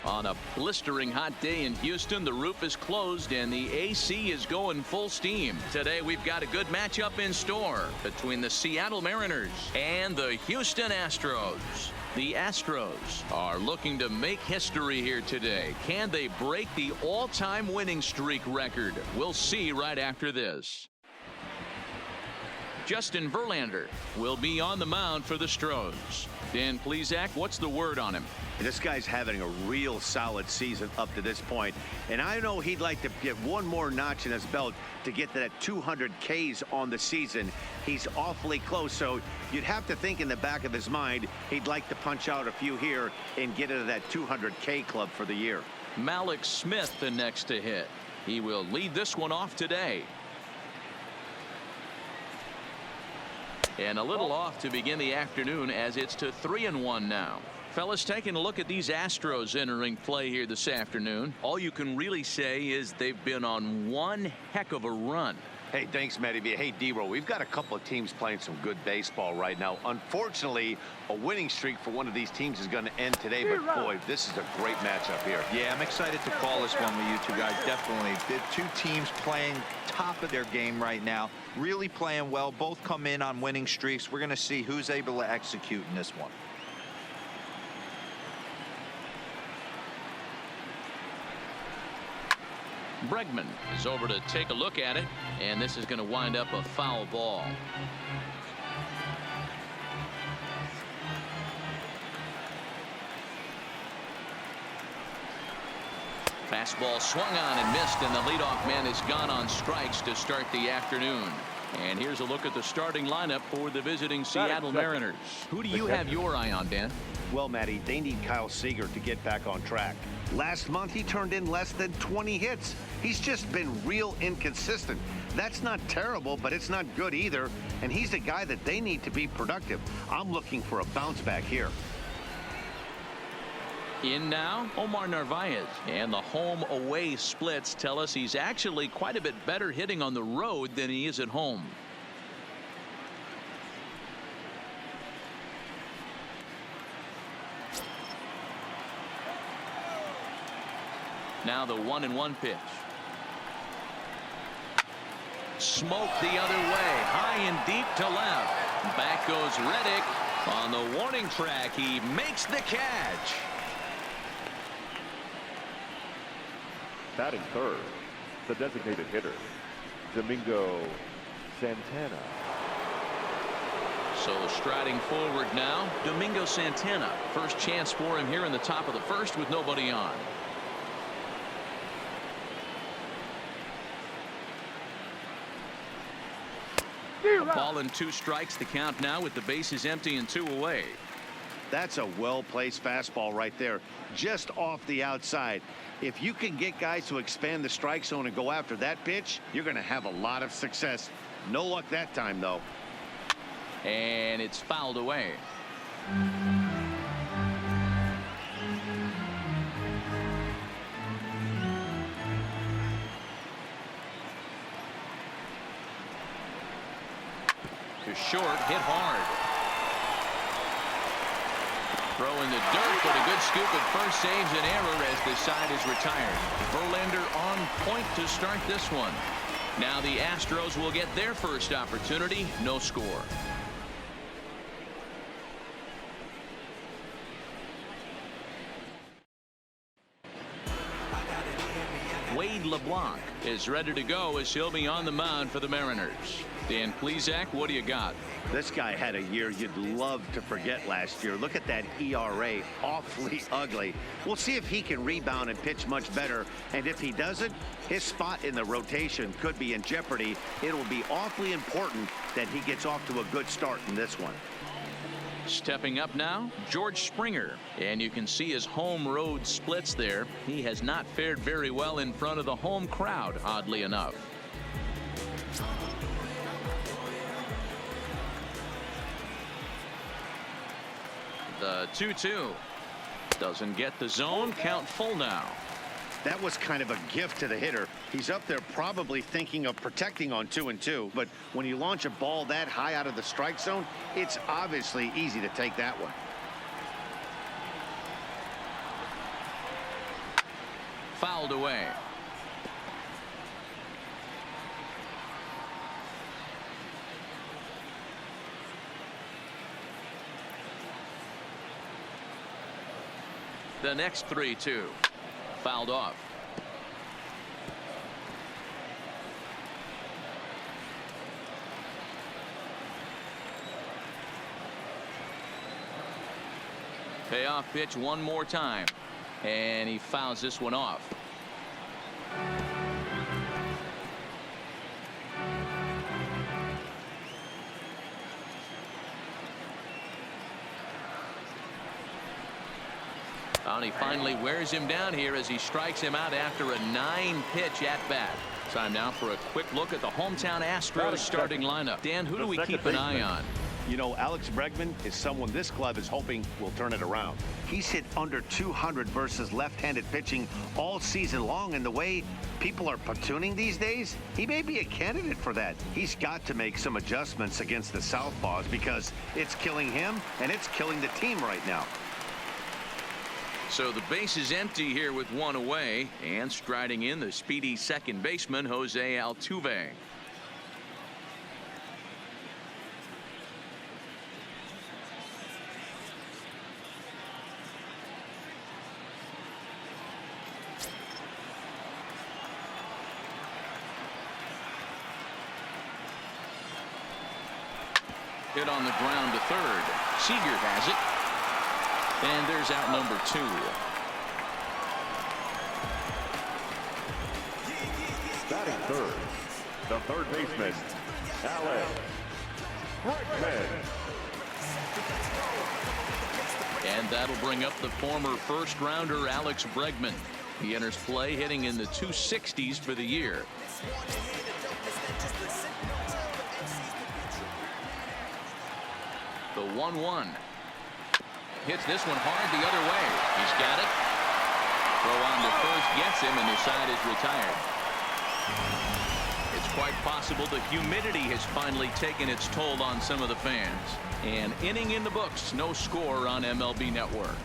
On a blistering hot day in Houston, the roof is closed and the AC is going full steam. Today we've got a good matchup in store between the Seattle Mariners and the Houston Astros. The Astros are looking to make history here today. Can they break the all-time winning streak record? We'll see right after this. Justin Verlander will be on the mound for the Astros. Dan Plesac, what's the word on him? This guy's having a real solid season up to this point, and I know he'd like to get one more notch in his belt to get to that 200 Ks on the season. He's awfully close, so you'd have to think in the back of his mind he'd like to punch out a few here and get into that 200 K club for the year. Malik Smith the next to hit. He will lead this one off today. And a little off to begin the afternoon as it's to 3-1 now. Fellas, taking a look at these Astros entering play here this afternoon, all you can really say is they've been on one heck of a run. Hey, thanks, Matty B. Hey, D-Row, we've got a couple of teams playing some good baseball right now. Unfortunately, a winning streak for one of these teams is going to end today, but boy, this is a great matchup here. Yeah, I'm excited to call this one with you two guys. Definitely. The two teams playing top of their game right now, really playing well. Both come in on winning streaks. We're going to see who's able to execute in this one. Bregman is over to take a look at it, and this is going to wind up a foul ball. Fastball swung on and missed, and the leadoff man is gone on strikes to start the afternoon. And here's a look at the starting lineup for the visiting Seattle Mariners. Who do you have your eye on, Dan? Well, Matty, they need Kyle Seager to get back on track. Last month, he turned in less than 20 hits. He's just been real inconsistent. That's not terrible, but it's not good either. And he's the guy that they need to be productive. I'm looking for a bounce back here. In now, Omar Narvaez. And the home-away splits tell us he's actually quite a bit better hitting on the road than he is at home. Now the 1-1 pitch. Smoke the other way, high and deep to left. Back goes Reddick on the warning track. He makes the catch. Batting third, the designated hitter, Domingo Santana. So striding forward now, Domingo Santana. First chance for him here in the top of the first with nobody on. A ball and 2 strikes, the count now with the bases empty and 2 away. That's a well-placed fastball right there, just off the outside. If you can get guys to expand the strike zone and go after that pitch, you're going to have a lot of success. No luck that time, though. And it's fouled away. To short, hit hard. Throw in the dirt, but a good scoop at first saves an error as the side is retired. Verlander on point to start this one. Now the Astros will get their first opportunity. No score. Wade LeBlanc is ready to go as he'll be on the mound for the Mariners. Dan Plesac, what do you got? This guy had a year you'd love to forget last year. Look at that ERA, awfully ugly. We'll see if he can rebound and pitch much better. And if he doesn't, his spot in the rotation could be in jeopardy. It will be awfully important that he gets off to a good start in this one. Stepping up now, George Springer. And you can see his home road splits there. He has not fared very well in front of the home crowd, oddly enough. The 2-2 doesn't get the zone. Count full now. That was kind of a gift to the hitter. He's up there probably thinking of protecting on 2-2, but when you launch a ball that high out of the strike zone, it's obviously easy to take that one. fouled away. The next 3-2 fouled off. Payoff pitch one more time, and he fouls this one off. And he finally wears him down here as he strikes him out after a 9-pitch at bat. Time now for a quick look at the hometown Astros starting lineup. Dan, who do we keep an eye on? You know, Alex Bregman is someone this club is hoping will turn it around. He's hit under 200 versus left-handed pitching all season long, and the way people are platooning these days, he may be a candidate for that. He's got to make some adjustments against the southpaws because it's killing him and it's killing the team right now. So the base is empty here with one away, and striding in the speedy second baseman Jose Altuve. Hit on the ground to third. Seager has it. And there's out number 2. Batting third, the third baseman, Alex Bregman. And that'll bring up the former first-rounder Alex Bregman. He enters play hitting in the 260s for the year. The 1-1. Hits this one hard the other way. He's got it. Throw on to first gets him, and the side is retired. It's quite possible the humidity has finally taken its toll on some of the fans. An inning in the books, no score on MLB Network.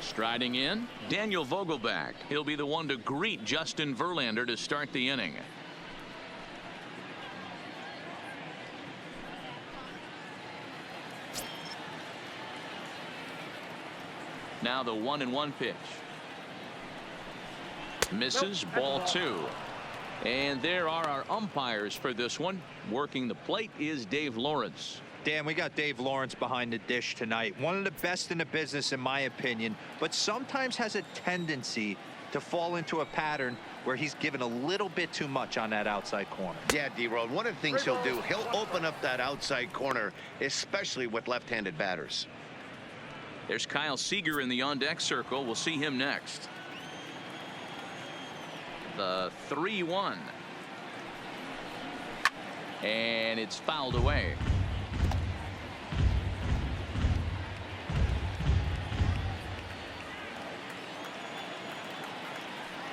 Striding in, Daniel Vogelbach. He'll be the one to greet Justin Verlander to start the inning. Now the 1-1 pitch. Misses, ball 2. And there are our umpires for this one. Working the plate is Dave Lawrence. Dan, we got Dave Lawrence behind the dish tonight. One of the best in the business, in my opinion, but sometimes has a tendency to fall into a pattern where he's given a little bit too much on that outside corner. Yeah, D-Road, one of the things he'll do, he'll open up that outside corner, especially with left-handed batters. There's Kyle Seager in the on-deck circle. We'll see him next. The 3-1. And it's fouled away.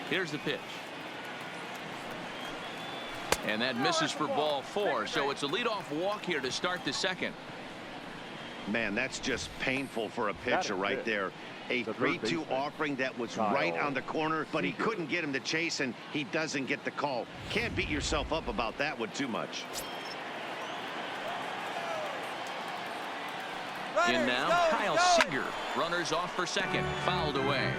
Here's the pitch. And that misses for ball 4. So it's a leadoff walk here to start the second. Man, that's just painful for a pitcher right there. A 3-2 offering that was right on the corner, but he couldn't get him to chase, and he doesn't get the call. Can't beat yourself up about that one too much. In now, Kyle Seager. Runners off for second. Fouled away.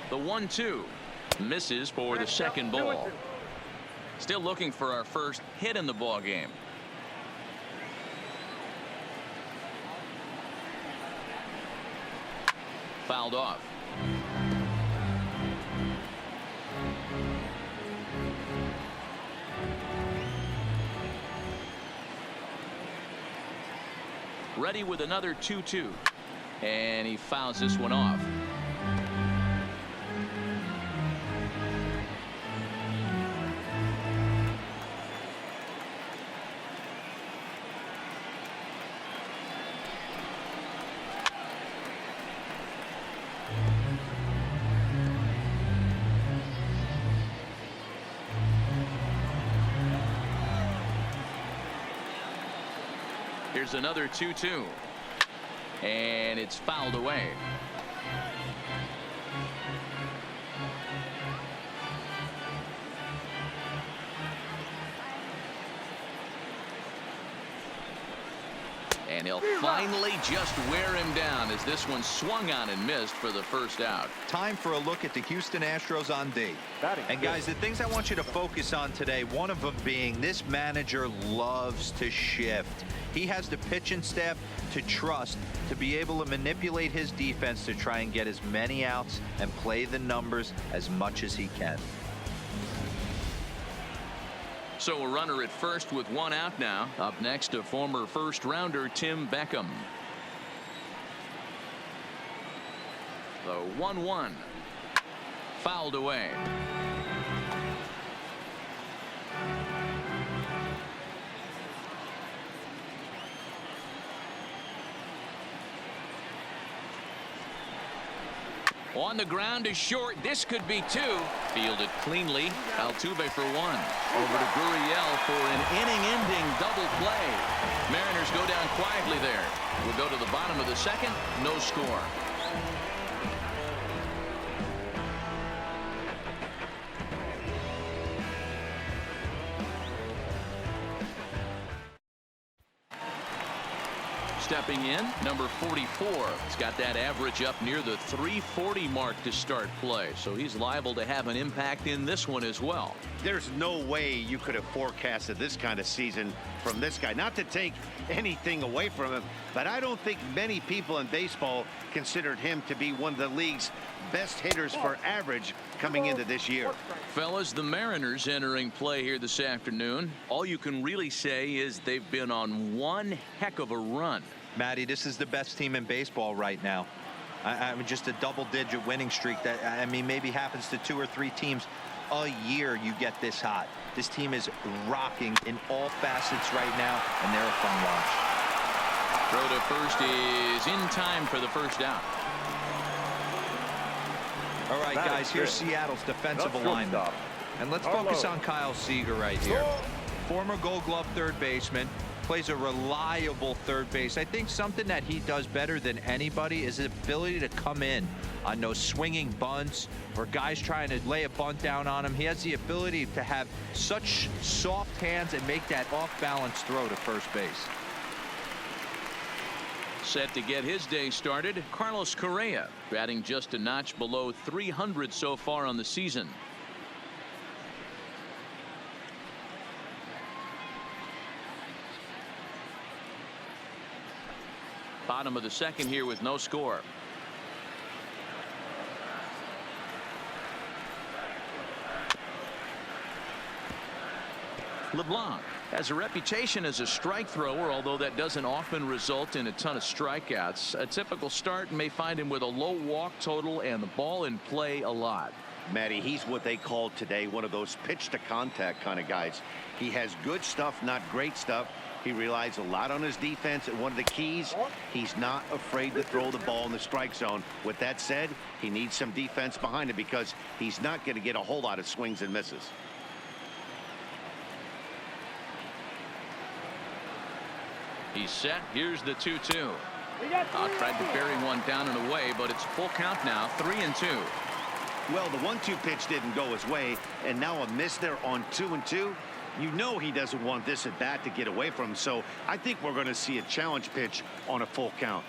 The 1-2 misses for the second ball. Still looking for our first hit in the ball game. Fouled off. Ready with another 2-2. And he fouls this one off. Here's another 2-2. And it's fouled away. And he'll finally just wear him down as this one swung on and missed for the first out. Time for a look at the Houston Astros on D. And guys, the things I want you to focus on today, one of them being this manager loves to shift. He has the pitching staff to trust to be able to manipulate his defense to try and get as many outs and play the numbers as much as he can. So a runner at first with one out now. Up next, a former first-rounder, Tim Beckham. The 1-1. Fouled away. On the ground is short. This could be two. Fielded cleanly. Altuve for one. Over to Gurriel for an inning-ending double play. Mariners go down quietly there. We'll go to the bottom of the second. No score. Stepping in, number 44. He's got that average up near the 340 mark to start play, so he's liable to have an impact in this one as well. There's no way you could have forecasted this kind of season from this guy. Not to take anything away from him, but I don't think many people in baseball considered him to be one of the league's best hitters for average coming into this year. Fellas, the Mariners entering play here this afternoon. All you can really say is they've been on one heck of a run. Matty, this is the best team in baseball right now. I mean, just a double-digit winning streak that, I mean, maybe happens to 2 or 3 teams a year. You get this hot. This team is rocking in all facets right now, and they're a fun watch. Throw to first is in time for the first out. All right, guys, here's Seattle's defensive alignment. And let's focus on Kyle Seager right here. Former Gold Glove third baseman. Plays a reliable third base. I think something that he does better than anybody is his ability to come in on those swinging bunts or guys trying to lay a bunt down on him. He has the ability to have such soft hands and make that off-balance throw to first base. Set to get his day started, Carlos Correa, batting just a notch below 300 so far on the season. Bottom of the second here with no score. LeBlanc has a reputation as a strike thrower, although that doesn't often result in a ton of strikeouts. A typical start may find him with a low walk total and the ball in play a lot. Matty, he's what they call today one of those pitch to contact kind of guys. He has good stuff, not great stuff. He relies a lot on his defense, and one of the keys, he's not afraid to throw the ball in the strike zone. With that said, he needs some defense behind him because he's not going to get a whole lot of swings and misses. He's set. Here's the 2-2. Tried to bury one down and away, but it's full count now, 3-2. Well, the 1-2 pitch didn't go his way, and now a miss there on 2-2. You know he doesn't want this at bat to get away from him, so I think we're going to see a challenge pitch on a full count.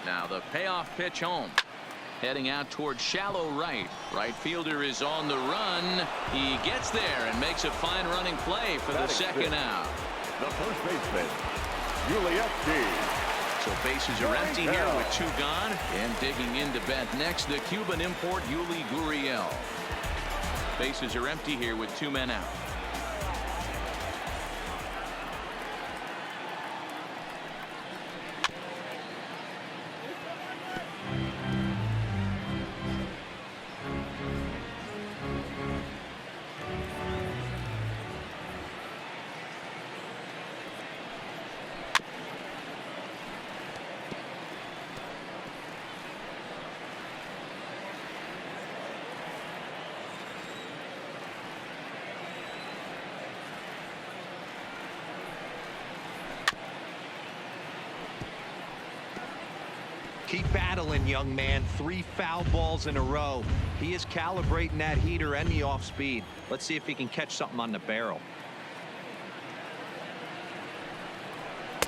Now the payoff pitch home. Heading out towards shallow right. Right fielder is on the run. He gets there and makes a fine running play for the second out. The first baseman, Yuli. So bases are empty here with 2 gone. And digging in to bat next, the Cuban import Yuli Gurriel. Bases are empty here with 2 men out. Keep battling, young man. 3 foul balls in a row. He is calibrating that heater and the off speed. Let's see if he can catch something on the barrel.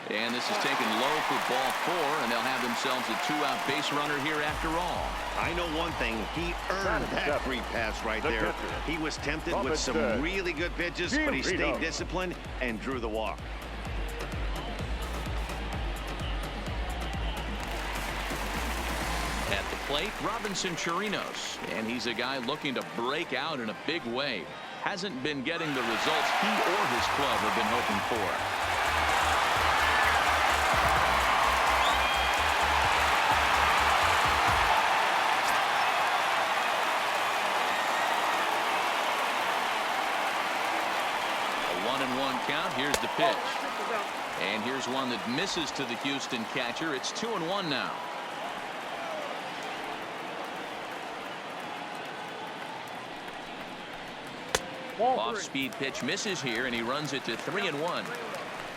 And this is taken low for ball 4, and they'll have themselves a 2-out base runner here after all. I know one thing. He earned that free pass right there. He was tempted with some really good pitches, but he stayed disciplined and drew the walk. At the plate, Robinson Chirinos, and he's a guy looking to break out in a big way. Hasn't been getting the results he or his club have been hoping for. A 1-1 count. Here's the pitch. And here's one that misses to the Houston catcher. It's 2-1 now. Off-speed pitch misses here, and he runs it to 3-1.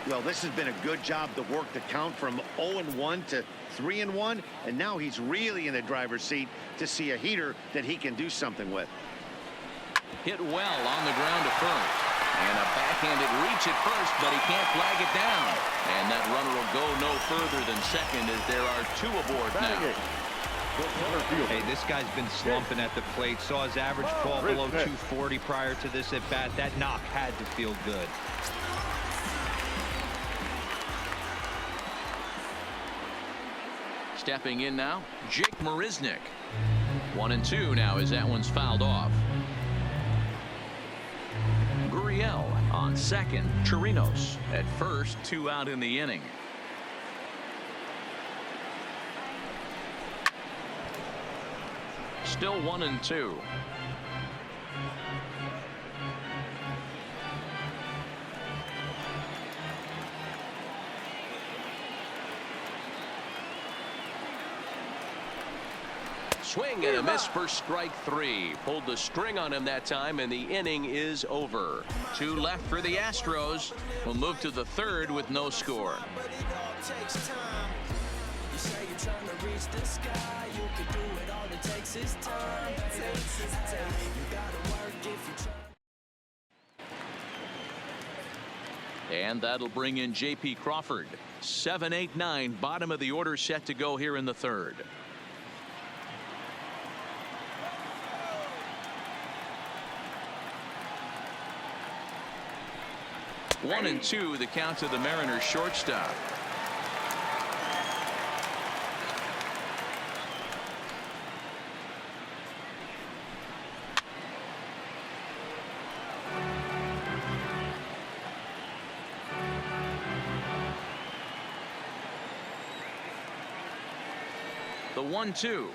Well, this has been a good job to work the count from 0-1 to 3-1, and now he's really in the driver's seat to see a heater that he can do something with. Hit well on the ground to first. And a backhanded reach at first, but he can't flag it down. And that runner will go no further than second as there are 2 aboard now. Hey, this guy's been slumping at the plate. Saw his average fall below 240 prior to this at bat. That knock had to feel good. Stepping in now, Jake Marisnick. 1-2 now as that one's fouled off. Gurriel on second. Chirinos at first. 2 out in the inning. Still 1-2. Swing and a miss for strike 3. Pulled the string on him that time, and the inning is over. 2 left for the Astros. We'll move to the 3rd with no score. And that'll bring in J.P. Crawford. 7, 8, 9, bottom of the order set to go here in the 3rd. One and 2, the count to the Mariners shortstop. The 1-2.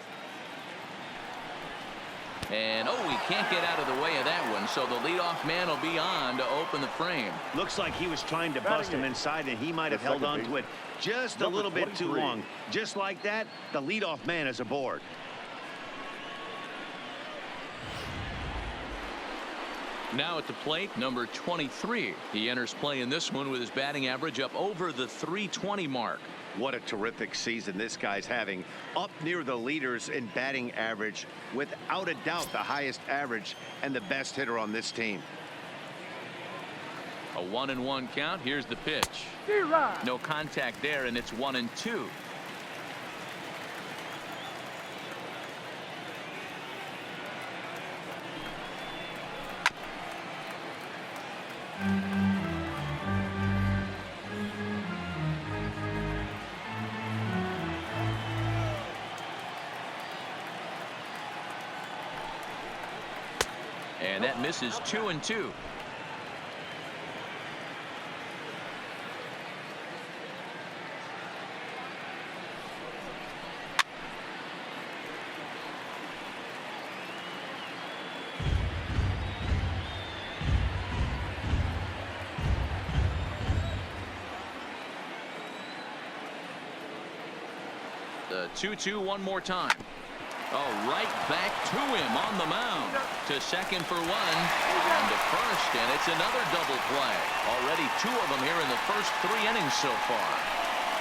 And he can't get out of the way of that one, so the leadoff man will be on to open the frame. Looks like he was trying to bust him inside, and he might have held on to it just a little bit too long. Just like that, the leadoff man is aboard. Now at the plate, number 23. He enters play in this one with his batting average up over the 320 mark. What a terrific season this guy's having. Up near the leaders in batting average, without a doubt the highest average and the best hitter on this team. A 1-1 count. Here's the pitch. No contact there, and it's 1-2. And that misses. 2-2. The 2-2 one more time. Right back to him on the mound. To second for 1. And to first, and it's another double play. Already 2 of them here in the first 3 innings so far.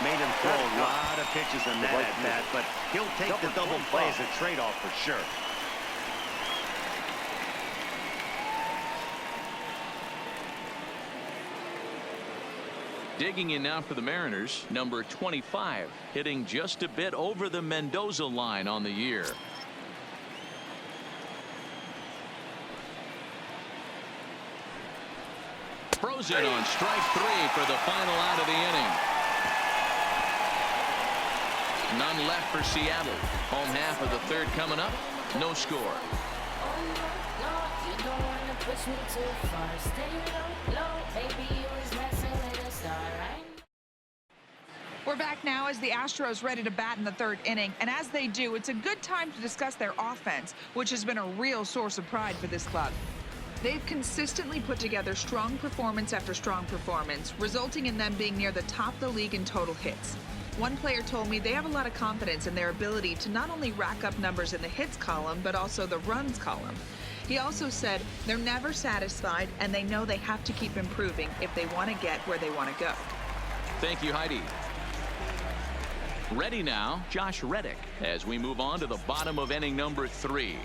Made him throw a lot of pitches in that at bat, but he'll take the double play as a trade-off for sure. Digging in now for the Mariners, number 25, hitting just a bit over the Mendoza line on the year. Frozen on strike 3 for the final out of the inning. None left for Seattle. Home half of the third coming up. No score. We're back now as the Astros ready to bat in the third inning, and as they do, it's a good time to discuss their offense, which has been a real source of pride for this club. They've consistently put together strong performance after strong performance, resulting in them being near the top of the league in total hits. One player told me they have a lot of confidence in their ability to not only rack up numbers in the hits column, but also the runs column. He also said they're never satisfied and they know they have to keep improving if they want to get where they want to go. Thank you, Heidi. Ready now, Josh Reddick, as we move on to the bottom of inning number 3.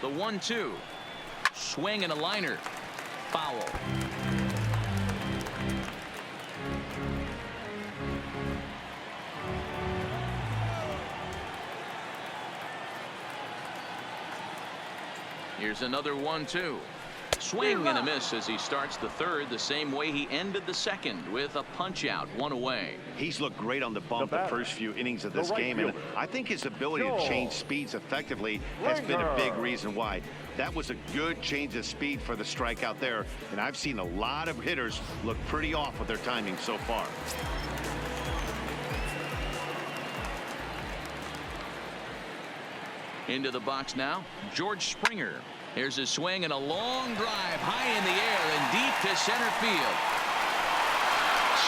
The 1-2. Swing and a liner. Foul. Here's another 1-2. Swing and a miss as he starts the third the same way he ended the second, with a punch out, 1 away. He's looked great on the bump the first few innings of this game, and I think his ability to change speeds effectively has been a big reason why. That was a good change of speed for the strikeout there, and I've seen a lot of hitters look pretty off with their timing so far. Into the box now, George Springer. Here's a swing and a long drive high in the air and deep to center field.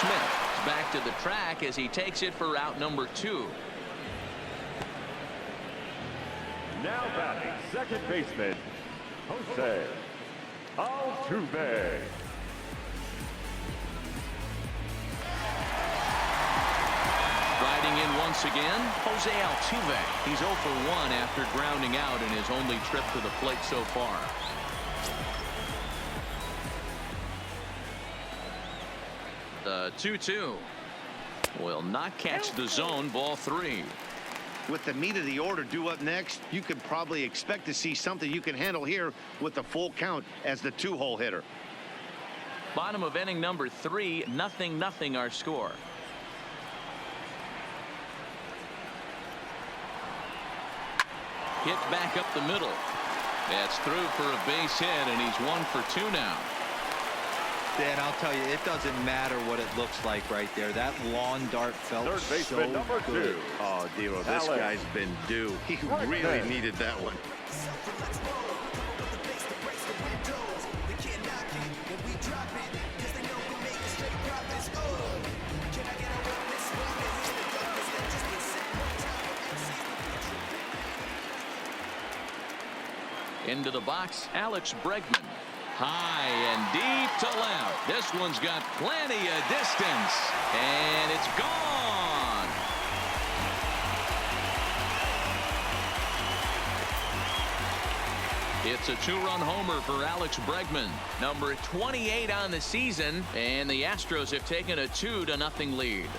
Smith is back to the track as he takes it for out number 2. Now batting second baseman, Jose Altuve. Riding in once again, Jose Altuve. He's 0 for 1 after grounding out in his only trip to the plate so far. The 2-2 will not catch the zone, ball 3. With the meat of the order due up next, you can probably expect to see something you can handle here with the full count as the 2-hole hitter. Bottom of inning number 3, 0-0 our score. Hit back up the middle. That's through for a base hit, and he's 1 for 2 now. Dan, I'll tell you, it doesn't matter what it looks like right there. That lawn dart felt Third so baseman number good. 2. Oh, Dero, this guy's been due. He really needed that one. Into the box, Alex Bregman. High and deep to left. This one's got plenty of distance, and it's gone. It's a 2-run homer for Alex Bregman, number 28 on the season, and the Astros have taken a 2-0 lead.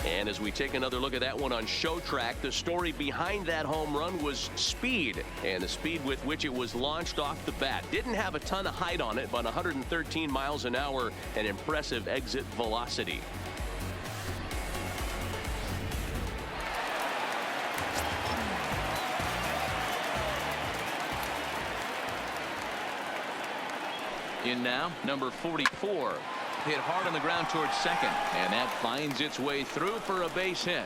And as we take another look at that one on Show Track, the story behind that home run was speed, and the speed with which it was launched off the bat. Didn't have a ton of height on it, but 113 miles an hour, an impressive exit velocity. In now, number 44. Hit hard on the ground towards second, and that finds its way through for a base hit.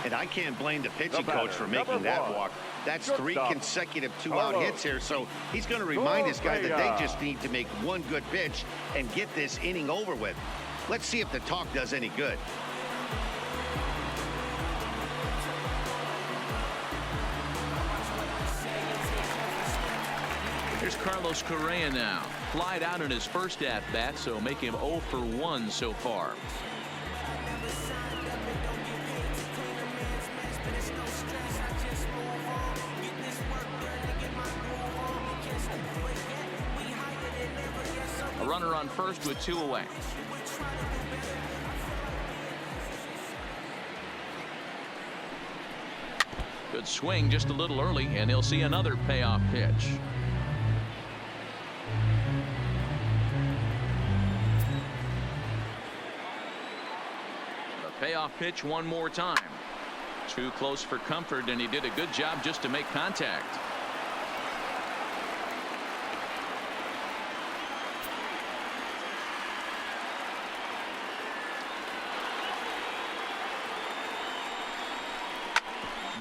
And I can't blame the pitching The coach for batter, making that number 1. walk. That's Good 3 stop. consecutive 2-out Carlos. hits here, so he's going to remind his guy that Correa. they just need to make one good pitch and get this inning over with. Let's see if the talk does any good. Here's Carlos Correa now. Flied out in his first at-bat, so make him 0 for 1 so far. A runner on first with 2 away. Good swing just a little early, and he'll see another payoff pitch. The payoff pitch one more time. Too close for comfort, and he did a good job just to make contact.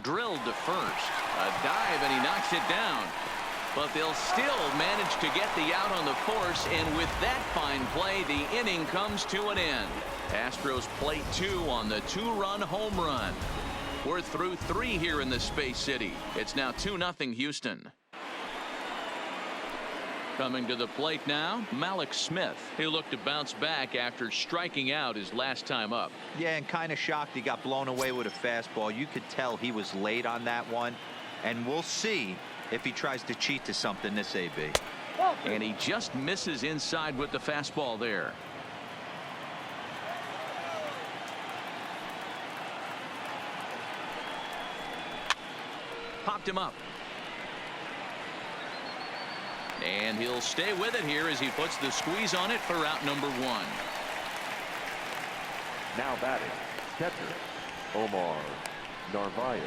Drilled to first. A dive, and he knocks it down. But they'll still manage to get the out on the force, and with that fine play, the inning comes to an end. Astros plate 2 on the 2-run home run. We're through 3 here in the Space City. It's now 2-0 Houston. Coming to the plate now, Malik Smith. He'll look to bounce back after striking out his last time up. Yeah, and kind of shocked he got blown away with a fastball. You could tell he was late on that one, and we'll see if he tries to cheat to something this AB. And he just misses inside with the fastball there. Popped him up. And he'll stay with it here as he puts the squeeze on it for out number 1. Now batting, catcher, Omar Narvaez.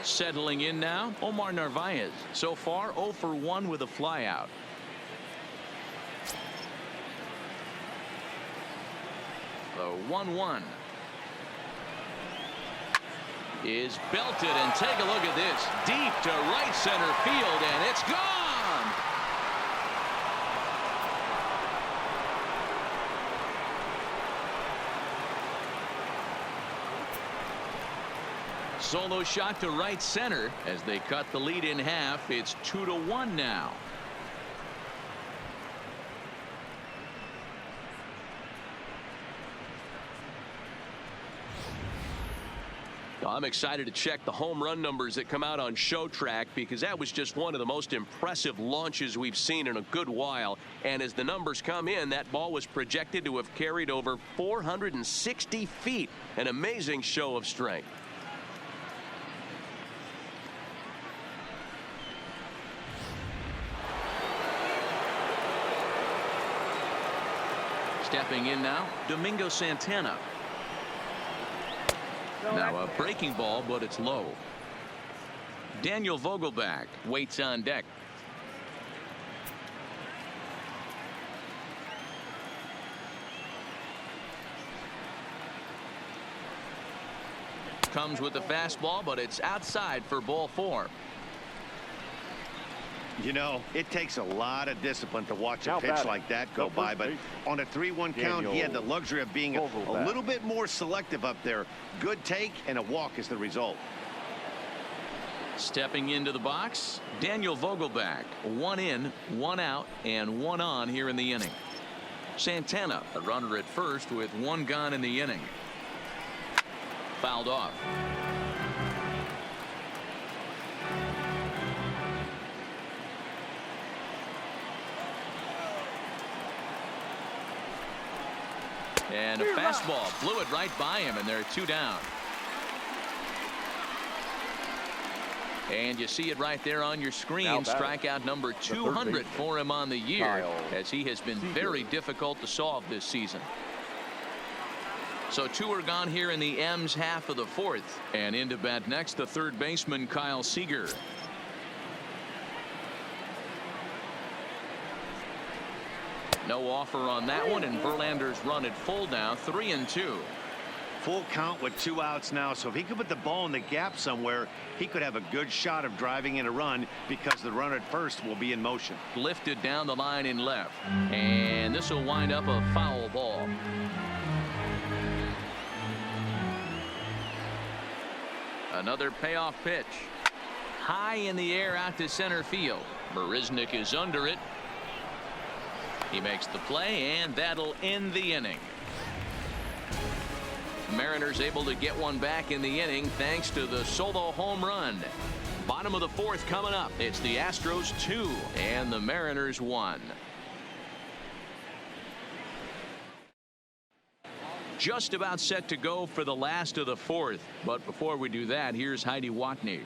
Settling in now, Omar Narvaez. So far 0 for 1 with a flyout. The 1-1 is belted, and take a look at this. Deep to right center field, and it's gone. Solo shot to right center as they cut the lead in half. It's 2-1 now. I'm excited to check the home run numbers that come out on Show Track, because that was just one of the most impressive launches we've seen in a good while. And as the numbers come in, that ball was projected to have carried over 460 feet. An amazing show of strength. Stepping in now, Domingo Santana. Now a breaking ball, but it's low. Daniel Vogelback waits on deck. Comes with the fastball, but it's outside for ball 4. You know, it takes a lot of discipline to watch a Now pitch batting, like that go number by, but 8, on a 3-1 count, he had the luxury of being a Vogelback. little bit more selective up there. Good take, and a walk is the result. Stepping into the box, Daniel Vogelback. 1 in, 1 out, and 1 on here in the inning. Santana, a runner at first with 1 gone in the inning. Fouled off. And a fastball blew it right by him, and they're 2 down. And you see it right there on your screen. Strikeout number 200 for him on the year, as he has been very difficult to solve this season. So 2 are gone here in the M's half of the 4th. And into bat next, the third baseman, Kyle Seager. No offer on that one, and Verlander's run at full now, 3-2. Full count with 2 outs now, so if he could put the ball in the gap somewhere, he could have a good shot of driving in a run because the runner at first will be in motion. Lifted down the line in left, and this will wind up a foul ball. Another payoff pitch. High in the air out to center field. Marisnick is under it. He makes the play, and that'll end the inning. Mariners able to get one back in the inning thanks to the solo home run. Bottom of the 4th coming up. It's the Astros 2 and the Mariners 1. Just about set to go for the last of the 4th. But before we do that, here's Heidi Watney.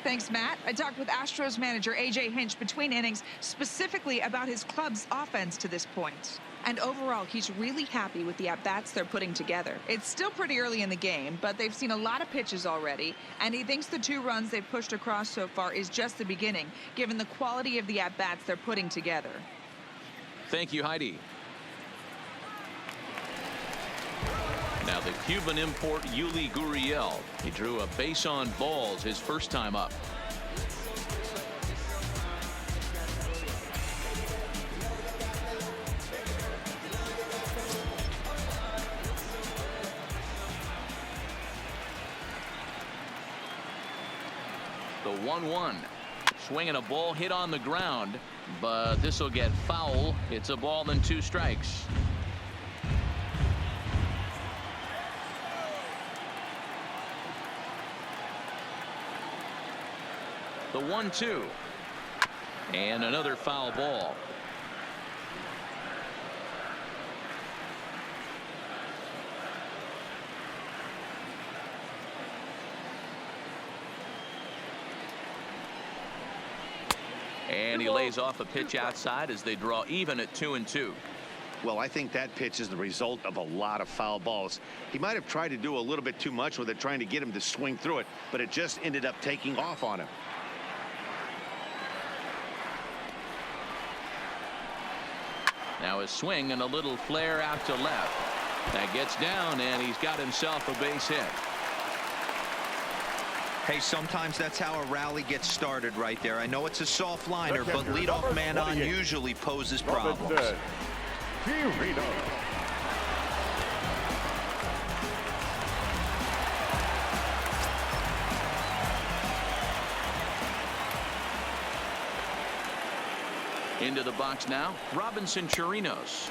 Thanks, Matt. I talked with Astros manager A.J. Hinch between innings specifically about his club's offense to this point. And overall, he's really happy with the at-bats they're putting together. It's still pretty early in the game, but they've seen a lot of pitches already, and he thinks the 2 runs they've pushed across so far is just the beginning, given the quality of the at-bats they're putting together. Thank you, Heidi. Now the Cuban import Yuli Gurriel. He drew a base on balls his first time up. The 1-1. Swinging a ball hit on the ground, but this will get foul. It's a ball and 2 strikes. The 1-2. And another foul ball. And he lays off a pitch outside as they draw even at 2-2. Well, I think that pitch is the result of a lot of foul balls. He might have tried to do a little bit too much with it, trying to get him to swing through it, but it just ended up taking off on him. Now a swing and a little flare out to left. That gets down, and he's got himself a base hit. Hey, sometimes that's how a rally gets started right there. I know it's a soft liner, but leadoff man on usually poses problems. Into the box now, Robinson Chirinos.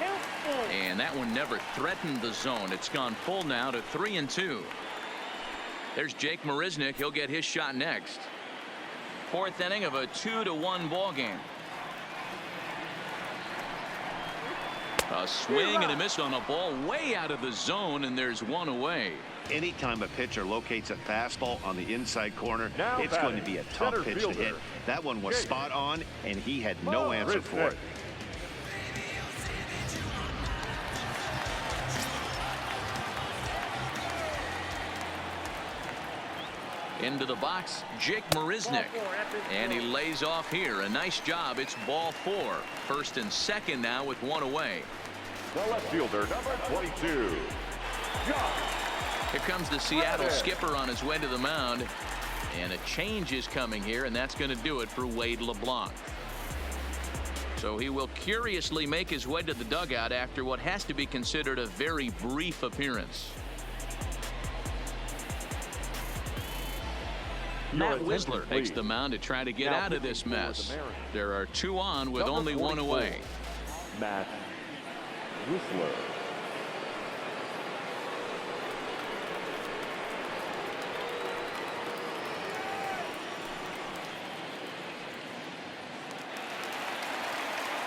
And that one never threatened the zone. It's gone full now to 3-2. There's Jake Marisnick. He'll get his shot next. 4th inning of a 2-1 ball game. A swing and a miss on a ball way out of the zone, and there's one away. Anytime a pitcher locates a fastball on the inside corner, it's going to be a tough pitch to hit. That one was spot on, and he had no answer for it. Into the box, Jake Marisnick. And he lays off here. A nice job. It's ball 4. 1st and 2nd now with one away. The left fielder, number 22. Here comes the Seattle skipper on his way to the mound. And a change is coming here, and that's going to do it for Wade LeBlanc. So he will curiously make his way to the dugout after what has to be considered a very brief appearance. Matt Wisler takes the mound to try to get out of this mess. There are 2 on with only 1 away. Matt Wisler.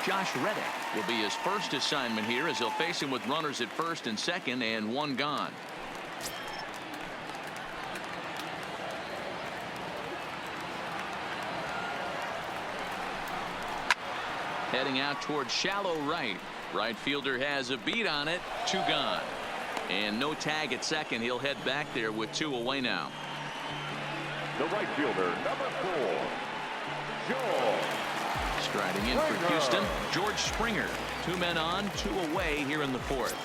Josh Reddick will be his first assignment here as he'll face him with runners at 1st and 2nd and 1 gone. Heading out towards shallow right. Right fielder has a beat on it. 2 gone. And no tag at 2nd. He'll head back there with 2 away now. The right fielder, number 4, George. Striding in for Houston, George Springer. 2 men on, 2 away here in the 4th.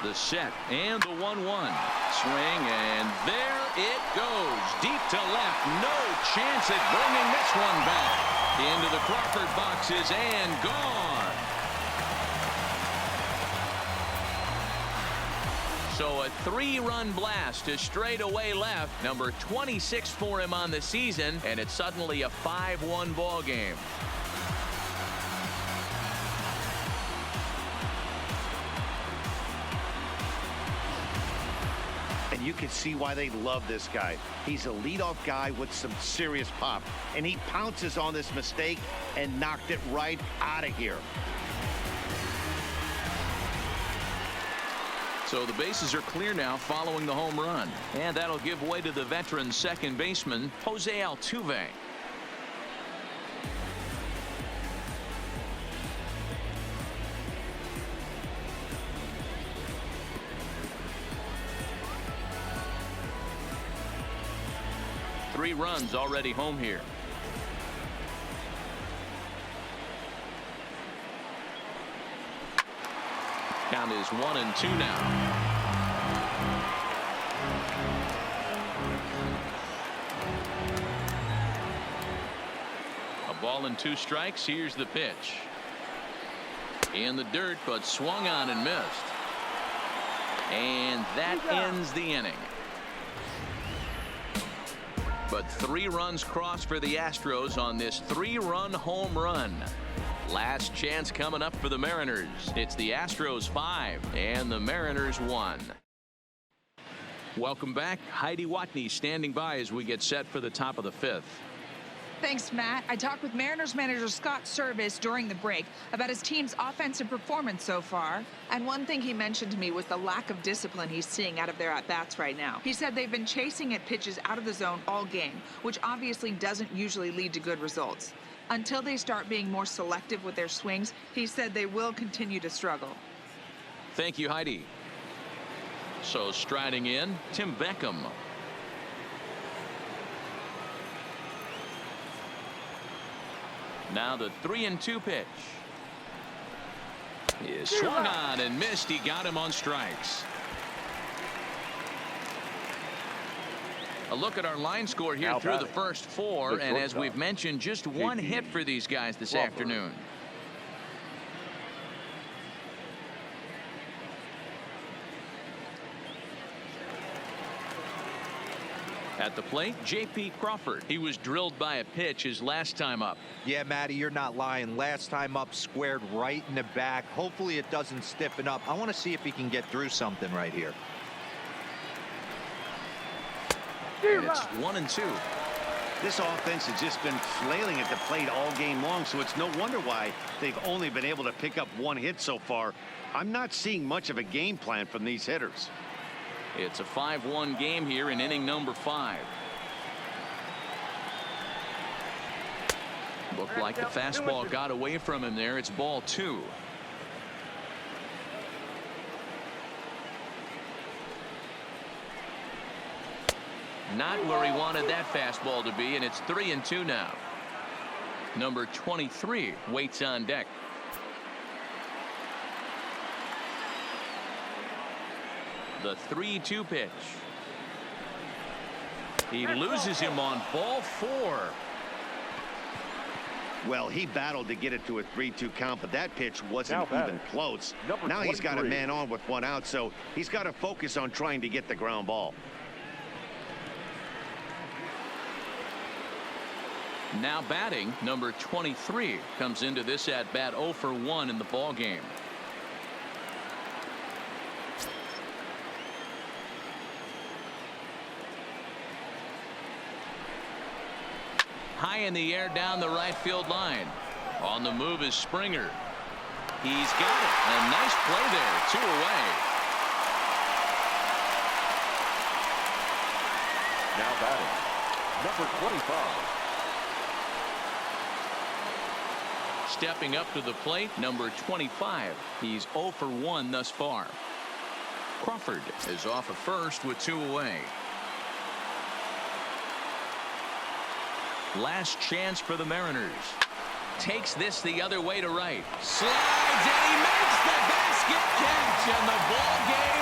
The set and the 1-1 swing, and there it goes deep to left. No chance at bringing this one back into the Crawford boxes and gone. So a 3-run blast to straightaway left, number 26 for him on the season, and it's suddenly a 5-1 ball game. And you can see why they love this guy. He's a leadoff guy with some serious pop, and he pounces on this mistake and knocked it right out of here. So the bases are clear now following the home run, and that'll give way to the veteran second baseman Jose Altuve. Three runs already home here. Count is 1-2 now. A ball and 2 strikes. Here's the pitch. In the dirt, but swung on and missed. And that ends the inning. But 3 runs crossed for the Astros on this 3-run home run. Last chance coming up for the Mariners. It's the Astros 5 and the Mariners 1. Welcome back. Heidi Watney standing by as we get set for the top of the 5th. Thanks, Matt. I talked with Mariners manager Scott Service during the break about his team's offensive performance so far. And one thing he mentioned to me was the lack of discipline he's seeing out of their at-bats right now. He said they've been chasing at pitches out of the zone all game, which obviously doesn't usually lead to good results. Until they start being more selective with their swings, he said they will continue to struggle. Thank you, Heidi. So striding in, Tim Beckham. Now the 3-2 pitch. He swung on and missed. He got him on strikes. A look at our line score here through the first 4, and as we've mentioned, just 1 hit for these guys this afternoon. At the plate, J.P. Crawford. He was drilled by a pitch his last time up. Yeah, Matty, you're not lying. Last time up, squared right in the back. Hopefully it doesn't stiffen up. I want to see if he can get through something right here. And it's 1-2. This offense has just been flailing at the plate all game long, so it's no wonder why they've only been able to pick up 1 hit so far. I'm not seeing much of a game plan from these hitters. It's a 5-1 game here in inning number 5. Looked like the fastball got away from him there. It's ball 2. Not where he wanted that fastball to be, and it's 3-2 now. Number 23 waits on deck. The 3-2 pitch. He loses him on ball 4. Well, he battled to get it to a 3-2 count, but that pitch wasn't even close. Now he's got a man on with 1 out, so he's got to focus on trying to get the ground ball. Now batting, number 23 comes into this at bat 0 for 1 in the ball game. High in the air down the right field line. On the move is Springer. He's got it. A nice play there. 2 away. Now batting, number 25. Stepping up to the plate, number 25. He's 0 for 1 thus far. Crawford is off at first with 2 away. Last chance for the Mariners. Takes this the other way to right. Slides and he makes the basket catch, and the ball game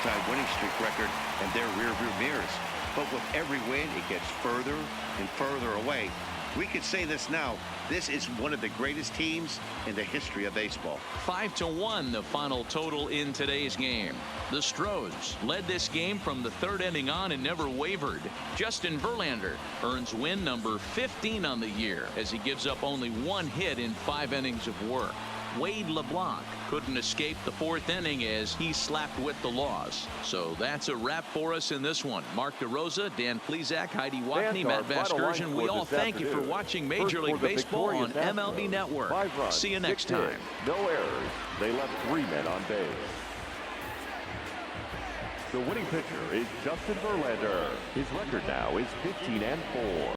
all-time winning streak record in their rearview mirrors. But with every win, it gets further and further away. We could say this now. This is one of the greatest teams in the history of baseball. 5-1 the final total in today's game. The Astros led this game from the third inning on and never wavered. Justin Verlander earns win number 15 on the year as he gives up only 1 hit in 5 innings of work. Wade LeBlanc couldn't escape the 4th inning as he slapped with the loss. So that's a wrap for us in this one. Mark DeRosa, Dan Plezak, Heidi Watney, Matt Vasgersian. We all thank you for watching Major League Baseball on MLB Network. 5 runs, See you next 6 hits, time. no errors. They left 3 men on base. The winning pitcher is Justin Verlander. His record now is 15-4.